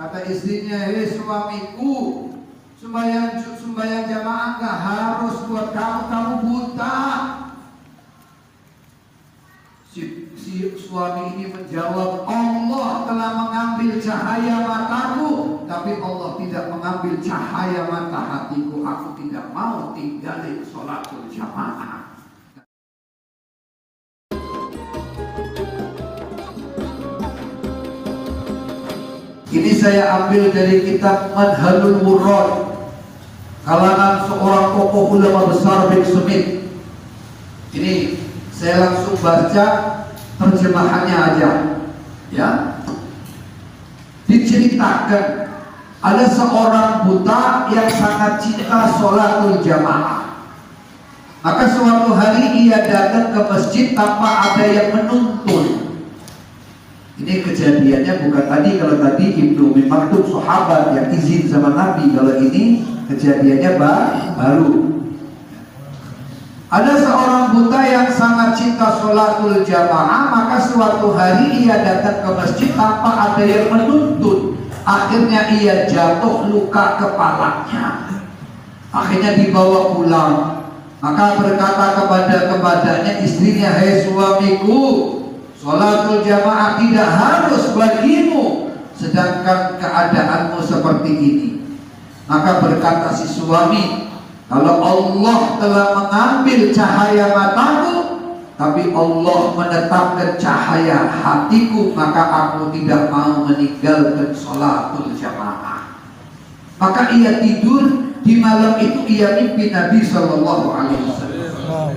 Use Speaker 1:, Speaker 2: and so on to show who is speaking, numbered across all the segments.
Speaker 1: Kata istrinya, hei suamiku, sembahyang jamaah gak harus buat kamu, kamu buta. Si suami ini menjawab, Allah telah mengambil cahaya mataku, tapi Allah tidak mengambil cahaya mata hatiku. Aku tidak mau tinggalin sholatul jamaah. Ini saya ambil dari kitab Madhalul Wurrad kalangan seorang tokoh ulama besar Bin Sumit. Ini saya langsung baca terjemahannya aja, ya. Diceritakan ada seorang buta yang sangat cinta sholatul jamaah. Maka suatu hari ia datang ke masjid tanpa ada yang menuntun. Ini kejadiannya bukan tadi. Kalau tadi Ibnu Umi Maktum sahabat yang izin sama Nabi, kalau ini kejadiannya baru. Ada seorang buta yang sangat cinta sholatul jamaah, maka suatu hari ia datang ke masjid tanpa ada yang menuntun. Akhirnya ia jatuh luka kepalanya. Akhirnya dibawa pulang. Maka berkata kepadanya istrinya, hei suamiku, sholatul jamaah tidak harus bagimu, sedangkan keadaanmu seperti ini. Maka berkata si suami, kalau Allah telah mengambil cahaya mataku, tapi Allah menetapkan cahaya hatiku, maka aku tidak mau meninggalkan sholatul jamaah. Maka ia tidur. Di malam itu ia mimpi Nabi Sallallahu Alaihi Wasallam.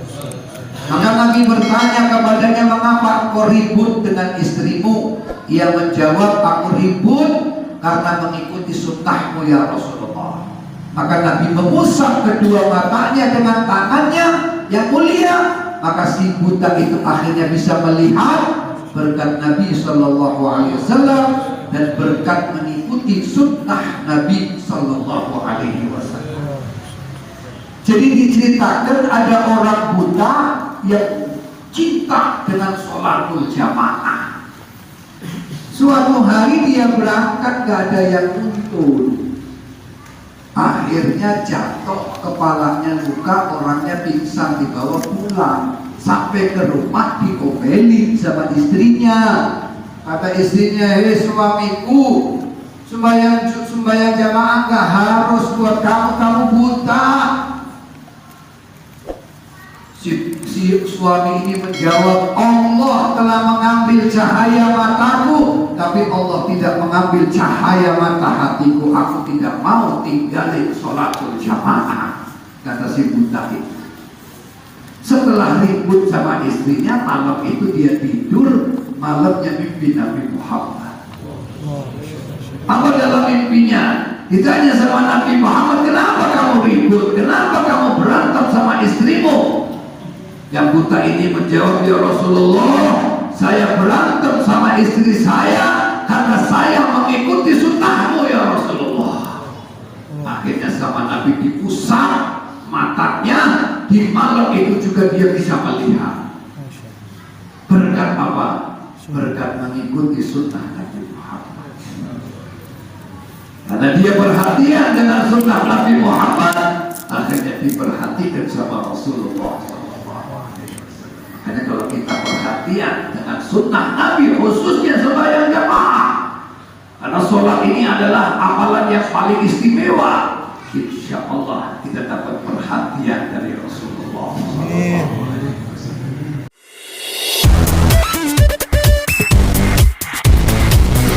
Speaker 1: Maka Nabi bertanya kepadanya, mengapa engkau ribut dengan istrimu? Ia menjawab, aku ribut karena mengikuti sunnahmu ya Rasulullah. Maka Nabi mengusap kedua matanya dengan tangannya yang mulia. Maka si buta itu akhirnya bisa melihat berkat Nabi Sallallahu Alaihi Wasallam dan berkat mengikuti sunnah Nabi Sallallahu Alaihi Wasallam. Jadi diceritakan ada orang buta yang cinta dengan sholatul jamaah. Suatu hari dia berangkat gak ada yang nuntun. Akhirnya jatuh, kepalanya luka, orangnya pingsan, dibawa pulang. Sampai ke rumah diomelin sama istrinya. Kata istrinya, hei suamiku, sembahyang jamaah gak harus buat kamu, kamu buta. Si suami ini menjawab, Allah telah mengambil cahaya mataku, tapi Allah tidak mengambil cahaya mata hatiku. Aku tidak mau tinggalin sholatul jamaah. Kata si buta itu. Setelah ribut sama istrinya, malam itu dia tidur, malamnya mimpi Nabi Muhammad. Apa dalam mimpinya? Ditanya sama Nabi Muhammad, kenapa kamu ribut? Kenapa kamu berantem sama istrimu? Yang buta ini menjawab, ya Rasulullah, saya berantem sama istri saya karena saya mengikuti sunnahmu ya Rasulullah. Akhirnya sama Nabi diusap matanya. Di malam itu juga dia bisa melihat. Berkat apa? Berkat mengikuti sunnah Nabi Muhammad. Karena dia perhatian dengan sunnah Nabi Muhammad, akhirnya diperhatikan sama Rasulullah. Karena kalau kita perhatian dengan sunnah Nabi, khususnya sembahyang jamaah, karena sholat ini adalah amalan yang paling istimewa, insya Allah kita dapat